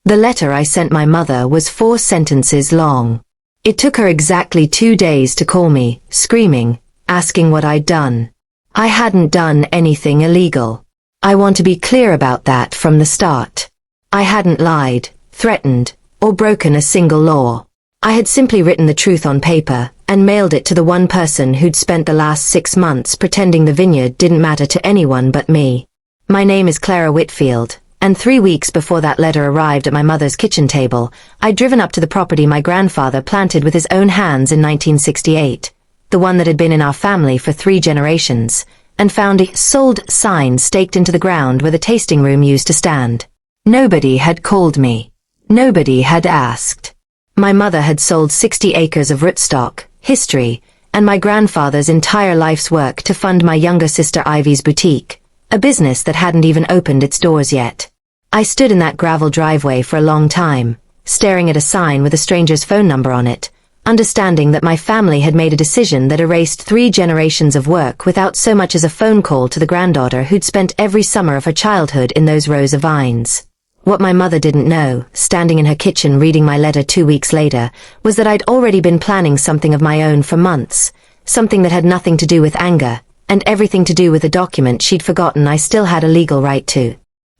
The letter I sent my mother was 4 sentences long. It took her exactly 2 days to call me, screaming, asking what I'd done. I hadn't done anything illegal. I want to be clear about that from the start. I hadn't lied, threatened, or broken a single law. I had simply written the truth on paper and mailed it to the one person who'd spent the last 6 months pretending the vineyard didn't matter to anyone but me. My name is Clara Whitfield, and 3 weeks before that letter arrived at my mother's kitchen table, I'd driven up to the property my grandfather planted with his own hands in 1968, the one that had been in our family for 3 generations, and found a "sold" sign staked into the ground where the tasting room used to stand. Nobody had called me. Nobody had asked. My mother had sold 60 acres of rootstock, history, and my grandfather's entire life's work to fund my younger sister Ivy's boutique, a business that hadn't even opened its doors yet. I stood in that gravel driveway for a long time, staring at a sign with a stranger's phone number on it, understanding that my family had made a decision that erased 3 generations of work without so much as a phone call to the granddaughter who'd spent every summer of her childhood in those rows of vines. What my mother didn't know, standing in her kitchen reading my letter 2 weeks later, was that I'd already been planning something of my own for months, something that had nothing to do with anger, and everything to do with a document she'd forgotten I still had a legal right to.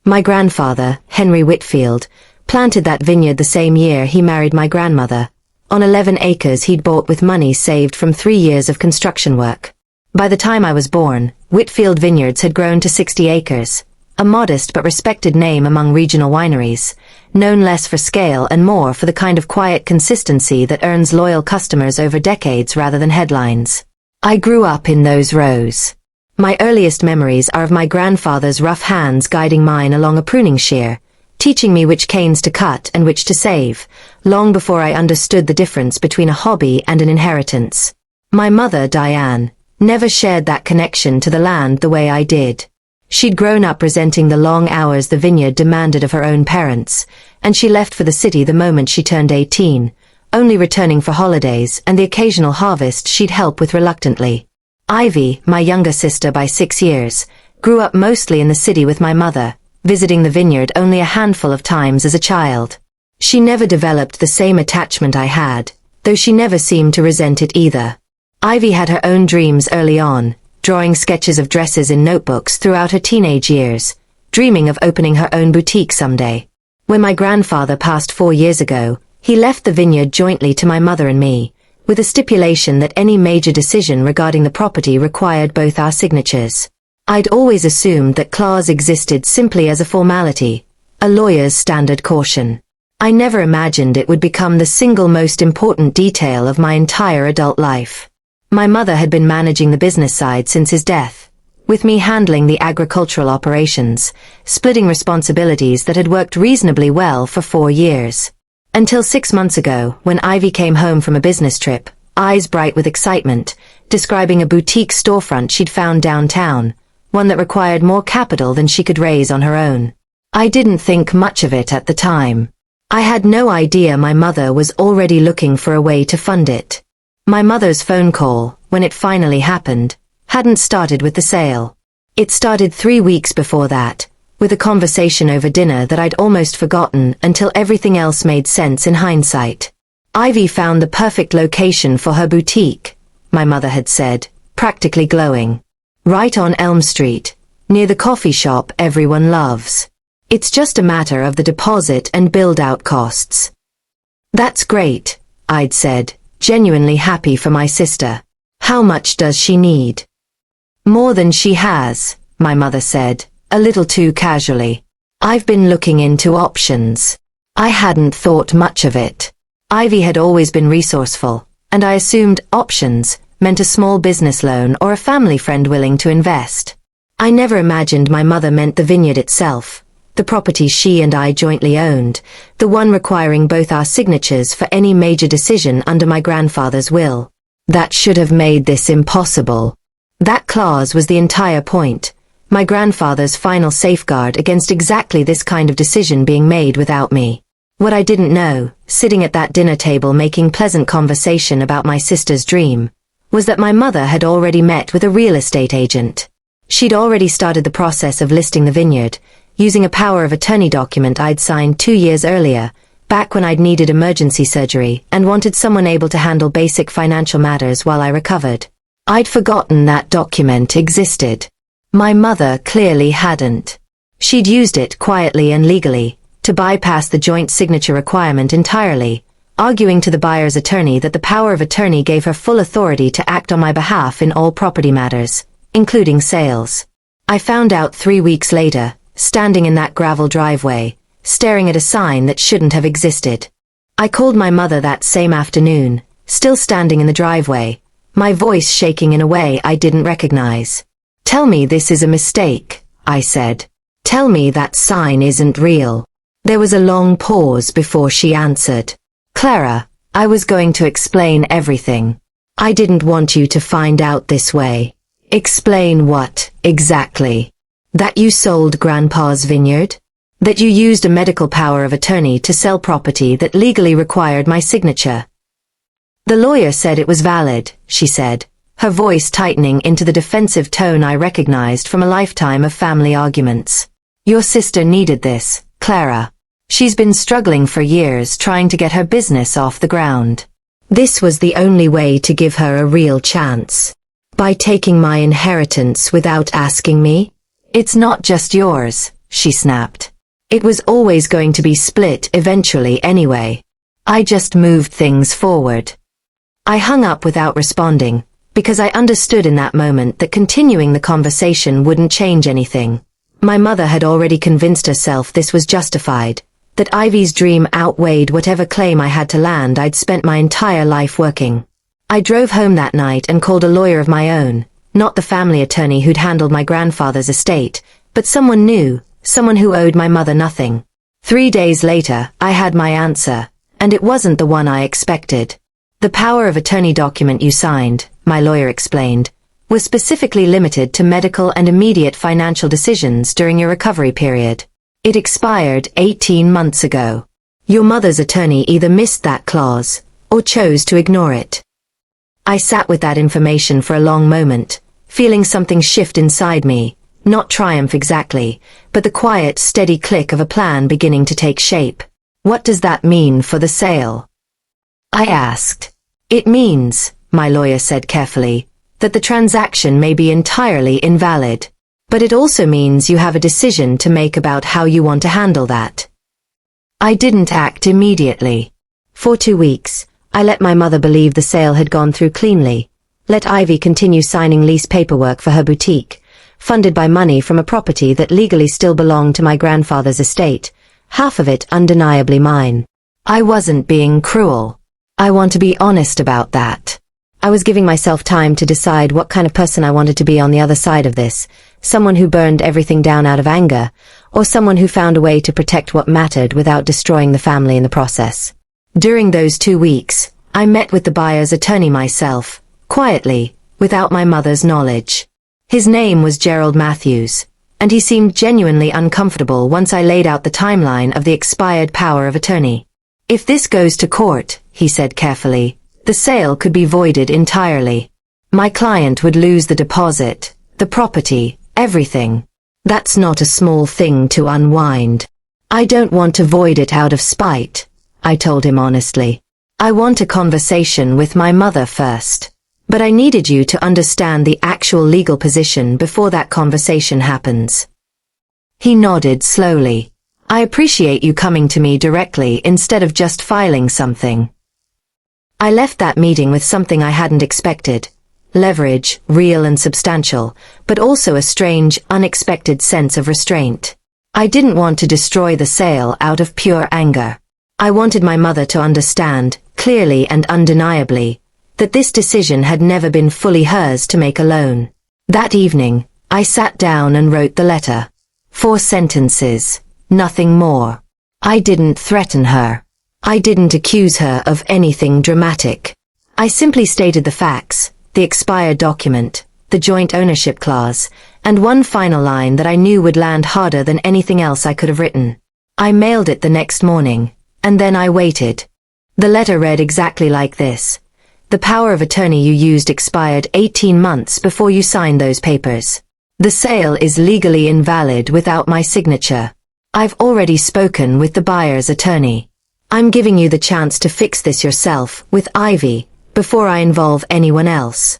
My grandfather, Henry Whitfield, planted that vineyard the same year he married my grandmother, on 11 acres he'd bought with money saved from 3 years of construction work. By the time I was born, Whitfield Vineyards had grown to 60 acres, a modest but respected name among regional wineries, known less for scale and more for the kind of quiet consistency that earns loyal customers over decades rather than headlines. I grew up in those rows. My earliest memories are of my grandfather's rough hands guiding mine along a pruning shear, teaching me which canes to cut and which to save, long before I understood the difference between a hobby and an inheritance. My mother, Diane, never shared that connection to the land the way I did. She'd grown up resenting the long hours the vineyard demanded of her own parents, and she left for the city the moment she turned 18, only returning for holidays and the occasional harvest she'd help with reluctantly. Ivy, my younger sister by 6 years, grew up mostly in the city with my mother, visiting the vineyard only a handful of times as a child. She never developed the same attachment I had, though she never seemed to resent it either. Ivy had her own dreams early on, drawing sketches of dresses in notebooks throughout her teenage years, dreaming of opening her own boutique someday. When my grandfather passed 4 years ago, he left the vineyard jointly to my mother and me, with a stipulation that any major decision regarding the property required both our signatures. I'd always assumed that clause existed simply as a formality, a lawyer's standard caution. I never imagined it would become the single most important detail of my entire adult life. My mother had been managing the business side since his death, with me handling the agricultural operations, splitting responsibilities that had worked reasonably well for 4 years. Until 6 months ago, when Ivy came home from a business trip, eyes bright with excitement, describing a boutique storefront she'd found downtown, one that required more capital than she could raise on her own. I didn't think much of it at the time. I had no idea my mother was already looking for a way to fund it. My mother's phone call, when it finally happened, hadn't started with the sale. It started 3 weeks before that, with a conversation over dinner that I'd almost forgotten until everything else made sense in hindsight. Ivy found the perfect location for her boutique, my mother had said, practically glowing. Right on Elm Street, near the coffee shop everyone loves. It's just a matter of the deposit and build-out costs. That's great, I'd said, genuinely happy for my sister. How much does she need? More than she has, my mother said, a little too casually. I've been looking into options. I hadn't thought much of it. Ivy had always been resourceful, and I assumed options meant a small business loan or a family friend willing to invest. I never imagined my mother meant the vineyard itself, the property she and I jointly owned, the one requiring both our signatures for any major decision under my grandfather's will. That should have made this impossible. That clause was the entire point, my grandfather's final safeguard against exactly this kind of decision being made without me. What I didn't know, sitting at that dinner table making pleasant conversation about my sister's dream, was that my mother had already met with a real estate agent. She'd already started the process of listing the vineyard, using a power of attorney document I'd signed 2 years earlier, back when I'd needed emergency surgery and wanted someone able to handle basic financial matters while I recovered. I'd forgotten that document existed. My mother clearly hadn't. She'd used it quietly and legally, to bypass the joint signature requirement entirely, arguing to the buyer's attorney that the power of attorney gave her full authority to act on my behalf in all property matters, including sales. I found out 3 weeks later, standing in that gravel driveway, staring at a sign that shouldn't have existed. I called my mother that same afternoon, still standing in the driveway, my voice shaking in a way I didn't recognize. "Tell me this is a mistake," I said. "Tell me that sign isn't real." There was a long pause before she answered. "Clara, I was going to explain everything. I didn't want you to find out this way." "Explain what, exactly?" "That you sold Grandpa's vineyard? That you used a medical power of attorney to sell property that legally required my signature?" "The lawyer said it was valid," she said, her voice tightening into the defensive tone I recognized from a lifetime of family arguments. "Your sister needed this, Clara. She's been struggling for years trying to get her business off the ground. This was the only way to give her a real chance. By taking my inheritance without asking me? It's not just yours," she snapped. "It was always going to be split eventually anyway. I just moved things forward." I hung up without responding, because I understood in that moment that continuing the conversation wouldn't change anything. My mother had already convinced herself this was justified, that Ivy's dream outweighed whatever claim I had to land I'd spent my entire life working. I drove home that night and called a lawyer of my own, not the family attorney who'd handled my grandfather's estate, but someone new, someone who owed my mother nothing. 3 days later, I had my answer, and it wasn't the one I expected. "The power of attorney document you signed," my lawyer explained, "was specifically limited to medical and immediate financial decisions during your recovery period. It expired 18 months ago. Your mother's attorney either missed that clause, or chose to ignore it." I sat with that information for a long moment, feeling something shift inside me, not triumph exactly, but the quiet, steady click of a plan beginning to take shape. "What does that mean for the sale?" I asked. "It means," my lawyer said carefully, "that the transaction may be entirely invalid. But it also means you have a decision to make about how you want to handle that." I didn't act immediately. For 2 weeks, I let my mother believe the sale had gone through cleanly, let Ivy continue signing lease paperwork for her boutique, funded by money from a property that legally still belonged to my grandfather's estate, half of it undeniably mine. I wasn't being cruel. I want to be honest about that. I was giving myself time to decide what kind of person I wanted to be on the other side of this, someone who burned everything down out of anger, or someone who found a way to protect what mattered without destroying the family in the process. During those 2 weeks, I met with the buyer's attorney myself, quietly, without my mother's knowledge. His name was Gerald Matthews, and he seemed genuinely uncomfortable once I laid out the timeline of the expired power of attorney. "If this goes to court," he said carefully, "the sale could be voided entirely. My client would lose the deposit, the property, everything. That's not a small thing to unwind. I don't want to void it out of spite," I told him honestly. "I want a conversation with my mother first. But I needed you to understand the actual legal position before that conversation happens." He nodded slowly. "I appreciate you coming to me directly instead of just filing something." I left that meeting with something I hadn't expected. Leverage, real and substantial, but also a strange, unexpected sense of restraint. I didn't want to destroy the sale out of pure anger. I wanted my mother to understand, clearly and undeniably, that this decision had never been fully hers to make alone. That evening, I sat down and wrote the letter. 4 sentences, nothing more. I didn't threaten her. I didn't accuse her of anything dramatic. I simply stated the facts, the expired document, the joint ownership clause, and one final line that I knew would land harder than anything else I could have written. I mailed it the next morning, and then I waited. The letter read exactly like this. "The power of attorney you used expired 18 months before you signed those papers. The sale is legally invalid without my signature. I've already spoken with the buyer's attorney. I'm giving you the chance to fix this yourself with Ivy before I involve anyone else.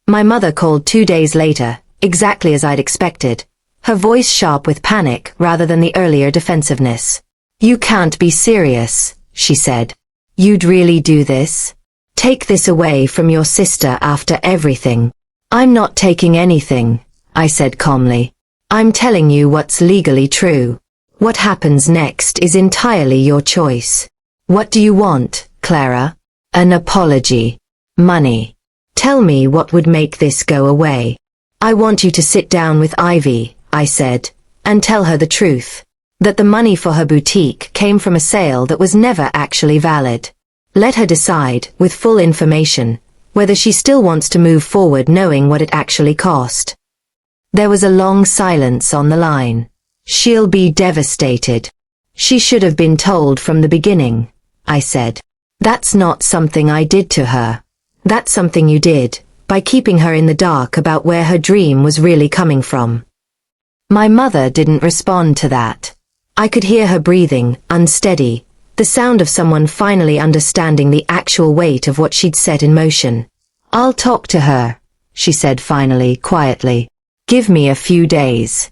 My mother called 2 days later, exactly as I'd expected, her voice sharp with panic rather than the earlier defensiveness. You can't be serious, she said. You'd really do this? Take this away from your sister after everything. I'm not taking anything, I said calmly. I'm telling you what's legally true. What happens next is entirely your choice. What do you want, Clara? An apology. Money. Tell me what would make this go away. I want you to sit down with Ivy, I said, and tell her the truth. That the money for her boutique came from a sale that was never actually valid. Let her decide, with full information, whether she still wants to move forward knowing what it actually cost. There was a long silence on the line. She'll be devastated. She should have been told from the beginning, I said. That's not something I did to her. That's something you did, by keeping her in the dark about where her dream was really coming from. My mother didn't respond to that. I could hear her breathing, unsteady, the sound of someone finally understanding the actual weight of what she'd set in motion. I'll talk to her, she said finally, quietly. Give me a few days.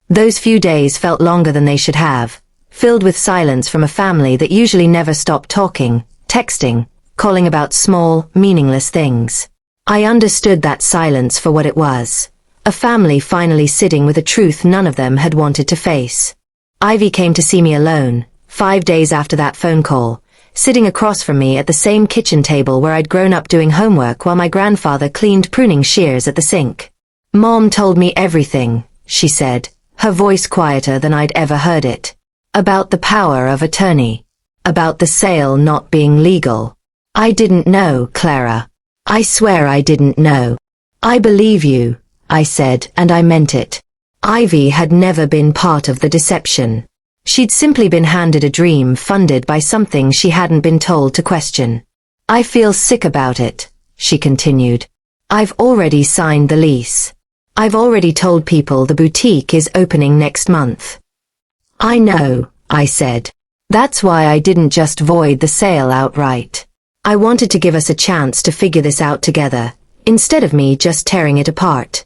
Those few days felt longer than they should have, filled with silence from a family that usually never stopped talking, texting, calling about small, meaningless things. I understood that silence for what it was. A family finally sitting with a truth none of them had wanted to face. Ivy came to see me alone, 5 days after that phone call, sitting across from me at the same kitchen table where I'd grown up doing homework while my grandfather cleaned pruning shears at the sink. Mom told me everything, she said, her voice quieter than I'd ever heard it. About the power of attorney. About the sale not being legal. I didn't know, Clara. I swear I didn't know. I believe you, I said, and I meant it. Ivy had never been part of the deception. She'd simply been handed a dream funded by something she hadn't been told to question. I feel sick about it, she continued. I've already signed the lease. I've already told people the boutique is opening next month. I know, I said. That's why I didn't just void the sale outright. I wanted to give us a chance to figure this out together, instead of me just tearing it apart.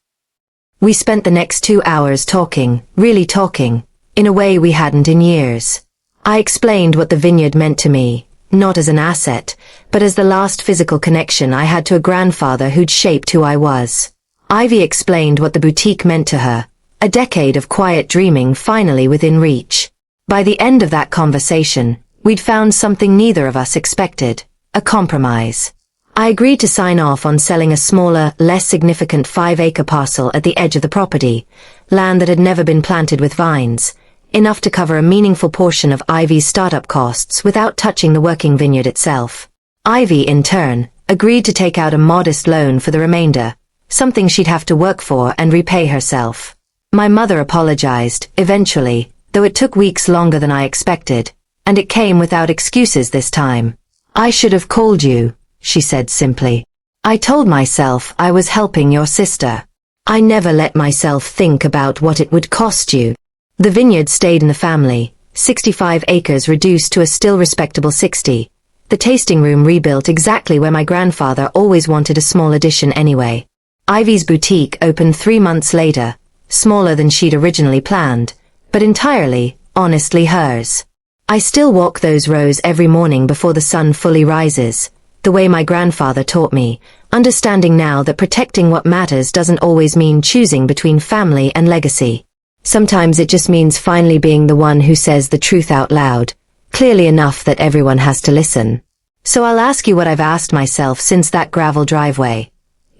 We spent the next 2 hours talking, really talking, in a way we hadn't in years. I explained what the Vineyard meant to me, not as an asset, but as the last physical connection I had to a grandfather who'd shaped who I was. Ivy explained what the boutique meant to her, a decade of quiet dreaming finally within reach. By the end of that conversation, we'd found something neither of us expected, a compromise. I agreed to sign off on selling a smaller, less significant 5-acre parcel at the edge of the property, land that had never been planted with vines, enough to cover a meaningful portion of Ivy's startup costs without touching the working vineyard itself. Ivy, in turn, agreed to take out a modest loan for the remainder, something she'd have to work for and repay herself. My mother apologized, eventually, though it took weeks longer than I expected, and it came without excuses this time. I should have called you, she said simply. I told myself I was helping your sister. I never let myself think about what it would cost you. The vineyard stayed in the family, 65 acres reduced to a still respectable 60. The tasting room rebuilt exactly where my grandfather always wanted a small addition anyway. Ivy's boutique opened 3 months later, smaller than she'd originally planned, but entirely, honestly hers. I still walk those rows every morning before the sun fully rises, the way my grandfather taught me, understanding now that protecting what matters doesn't always mean choosing between family and legacy. Sometimes it just means finally being the one who says the truth out loud, clearly enough that everyone has to listen. So I'll ask you what I've asked myself since that gravel driveway.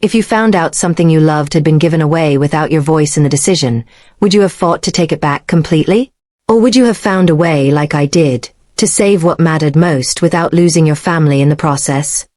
If you found out something you loved had been given away without your voice in the decision, would you have fought to take it back completely? Or would you have found a way, like I did, to save what mattered most without losing your family in the process?